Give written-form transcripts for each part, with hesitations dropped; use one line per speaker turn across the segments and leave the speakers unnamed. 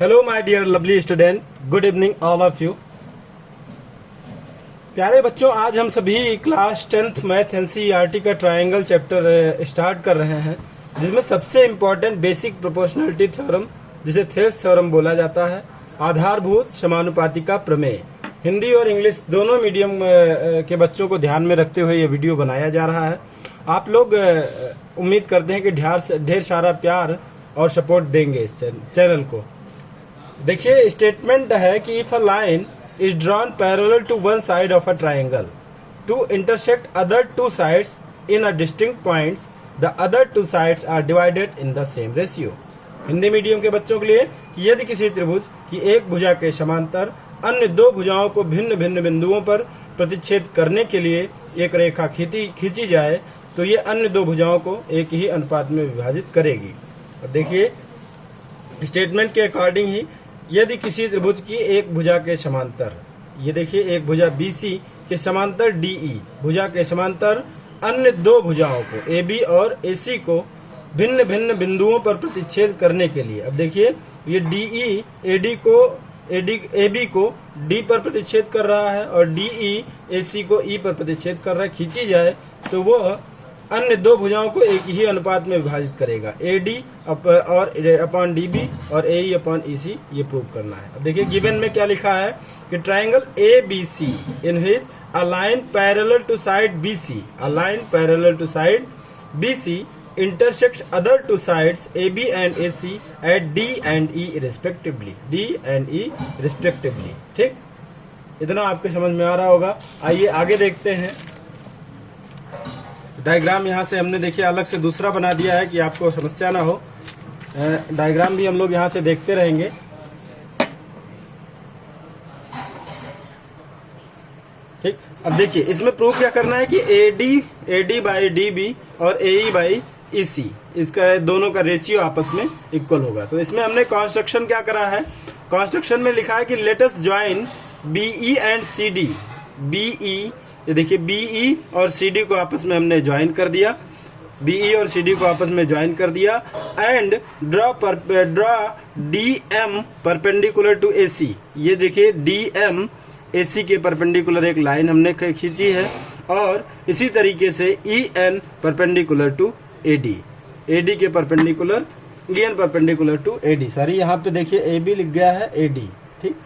Hello my dear lovely student, good evening all of you. प्यारे बच्चों, आज हम सभी क्लास 10th मैथ एनसीईआरटी का ट्रायंगल चैप्टर स्टार्ट कर रहे हैं, जिसमें सबसे इम्पोर्टेंट बेसिक प्रोपोर्शनलिटी थ्योरम, जिसे थेल्स थ्योरम बोला जाता है, आधारभूत समानुपातिका प्रमेय, हिंदी और इंग्लिश दोनों मीडियम के बच्चों को ध्यान में रखते हुए ये वीडियो बनाया जा रहा है। आप लोग उम्मीद करते हैं कि ढेर सारा प्यार और सपोर्ट देंगे इस चैनल को। देखिए, स्टेटमेंट है कि if a line is drawn parallel to one side of a triangle to intersect other two sides in a distinct points, the other two sides are divided in the same ratio. Hindi medium के बच्चों के लिए कि यदि किसी त्रिभुज की एक भुजा के समांतर अन्य दो भुजाओं को भिन्न भिन्न बिंदुओं पर प्रतिच्छेद करने के लिए एक रेखा खींची जाए तो ये अन्य दो भुजाओं को एक ही अनुपात में विभाजित करेगी। और देखिए, स्टेटमेंट के अकॉर्डिंग ही यदि किसी त्रिभुज की एक भुजा के समांतर, ये देखिए एक भुजा BC के समांतर DE भुजा के समांतर अन्य दो भुजाओं को AB और AC को भिन्न भिन्न बिंदुओं पर प्रतिच्छेद करने के लिए, अब देखिए ये DE AB को D पर प्रतिच्छेद कर रहा है और DE AC को E पर प्रतिच्छेद कर रहा है, खींची जाए तो वह अन्य दो भुजाओं को एक ही अनुपात में विभाजित करेगा, AD और अपॉन DB और AE अपॉन EC, ये प्रूव करना है। अब देखिए गिवन में क्या लिखा है कि triangle ABC in which a line parallel to side BC intersects other two sides AB and AC at D and E respectively। ठीक, इतना आपके समझ में आ रहा होगा। आइए आगे देखते हैं। डायग्राम यहाँ से हमने देखिए अलग से दूसरा बना दिया है कि आपको समस्या ना हो। डायग्राम भी हम लोग यहाँ से देखते रहेंगे। ठीक, अब देखिए इसमें प्रूफ क्या करना है कि AD बाई DB और AE बाई EC, इसका दोनों का रेशियो आपस में इक्वल होगा। तो इसमें हमने कंस्ट्रक्शन क्या करा है, कंस्ट्रक्शन में लिखा है कि let us join BE and CD। ये देखिए BE और CD को आपस में हमने ज्वाइन कर दिया, BE और CD को आपस में ज्वाइन कर दिया and draw DM perpendicular to AC। ये देखिए DM AC के परपेंडिकुलर एक लाइन हमने खींची है और इसी तरीके से EN परपेंडिकुलर टू AD के perpendicular EN perpendicular to AD। Sorry, यहाँ पे देखिए AB लिख गया है AD, ठीक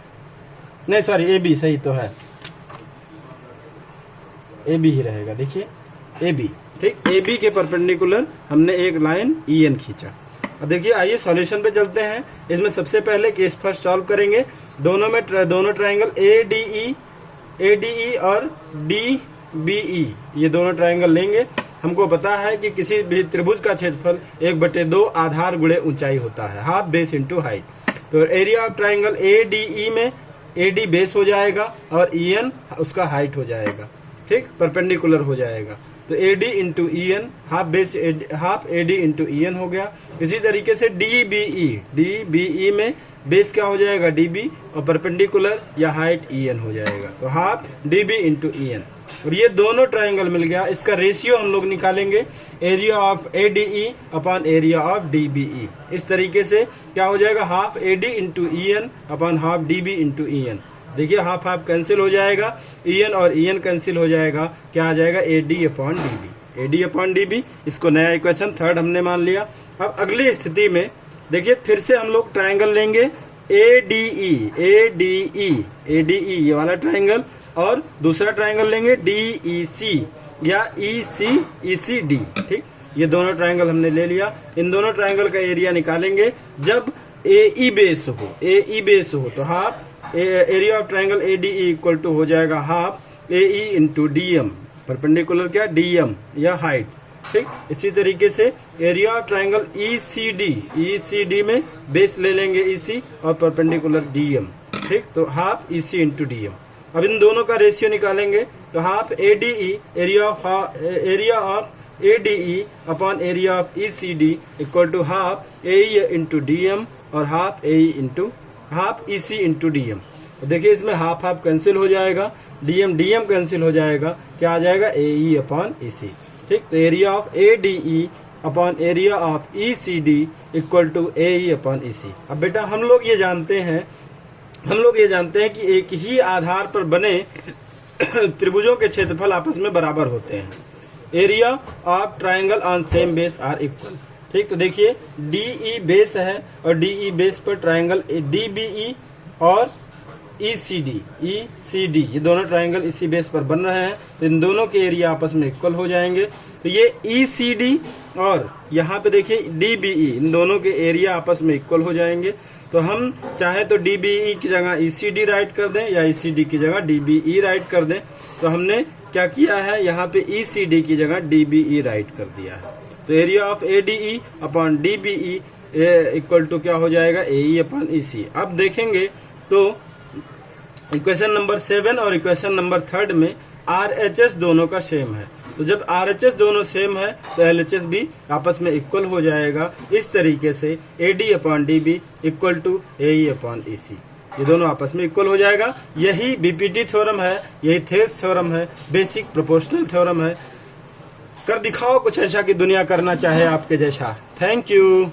नहीं, सॉरी AB सही तो है, AB ही रहेगा। देखिए AB, ठीक, AB के परपेंडिकुलर हमने एक लाइन EN खींचा। अब देखिए आइए सॉल्यूशन पे चलते हैं। इसमें सबसे पहले केस फर्स्ट सॉल्व करेंगे। दोनों ट्राइंगल ADE और DBE, ये दोनों ट्राइंगल लेंगे। हमको पता है कि किसी भी त्रिभुज का क्षेत्रफल 1/2 आधार गुणे ऊंचाई होता है, हाफ बेस इंटू हाइट। तो एरिया ऑफ ट्राइंगल ADE में AD बेस हो जाएगा और EN उसका हाइट हो जाएगा, ठीक, परपेंडिकुलर हो जाएगा। तो AD into EN half AD into EN हो गया। इसी तरीके से DBE में बेस क्या हो जाएगा DB और परपेंडिकुलर या हाइट EN हो जाएगा, तो हाफ DB इंटू EN। और ये दोनों ट्राइंगल मिल गया। इसका रेशियो हम लोग निकालेंगे, area of ADE upon area of DBE। इस तरीके से क्या हो जाएगा, half AD into EN upon half DB into EN। देखिए हाफ हाफ कैंसिल हो जाएगा, EN और EN कैंसिल हो जाएगा, क्या आ जाएगा AD अपॉन DB। इसको नया इक्वेशन थर्ड हमने मान लिया। अब अगली स्थिति में देखिए फिर से हम लोग ट्राइंगल लेंगे ADE ये वाला ट्राइंगल, और दूसरा ट्राइंगल लेंगे DEC या ECD। ठीक, ये दोनों ट्राइंगल हमने ले लिया। इन दोनों ट्राइंगल का एरिया निकालेंगे जब AE बेस हो तो half area of triangle ADE equal to हो जाएगा half AE into DM, perpendicular क्या DM या हाइट। ठीक, इसी तरीके से एरिया ऑफ ट्राइंगल ECD में बेस ले लेंगे EC और परपेंडिकुलर DM। ठीक, तो हाफ EC इंटू DM। अब इन दोनों का रेशियो निकालेंगे तो half ADE area of ADE upon area of ECD equal to half AE into DM और हाफ EC इंटू DM। देखिए इसमें हाफ हाफ कैंसिल हो जाएगा, DM कैंसिल हो जाएगा, क्या आ जाएगा AE अपॉन EC। ठीक, तो area of ADE upon area of ECD equal to AE upon EC। अब बेटा हम लोग ये जानते हैं कि एक ही आधार पर बने त्रिभुजों के क्षेत्रफल आपस में बराबर होते हैं। Area of triangle on same base are equal. ठीक, तो देखिए DE बेस है और DE बेस पर ट्राइंगल DBE और ECD ये दोनों ट्राइंगल इसी बेस पर बन रहे हैं, तो इन दोनों के एरिया आपस में इक्वल हो जाएंगे। तो ये ECD और यहाँ पे देखिए DBE, इन दोनों के एरिया आपस में इक्वल हो जाएंगे। तो हम चाहे तो DBE की जगह ECD राइट कर दें या ECD की जगह DBE राइट कर दें। तो हमने क्या किया है, यहाँ पे ECD की जगह DBE राइट कर दिया है। तो area of ADE upon DBE equal to क्या हो जाएगा, AE अपॉन EC। अब देखेंगे तो इक्वेशन नंबर 7 और इक्वेशन नंबर 3 में RHS दोनों का सेम है। तो जब RHS दोनों सेम है तो LHS भी आपस में इक्वल हो जाएगा। इस तरीके से AD upon DB equal to AE upon EC, ये दोनों आपस में इक्वल हो जाएगा। यही BPT थ्योरम है, यही थेल्स थ्योरम है, बेसिक प्रोपोर्शनल थ्योरम है। कर दिखाओ कुछ ऐसा कि दुनिया करना चाहे आपके जैसा। Thank you.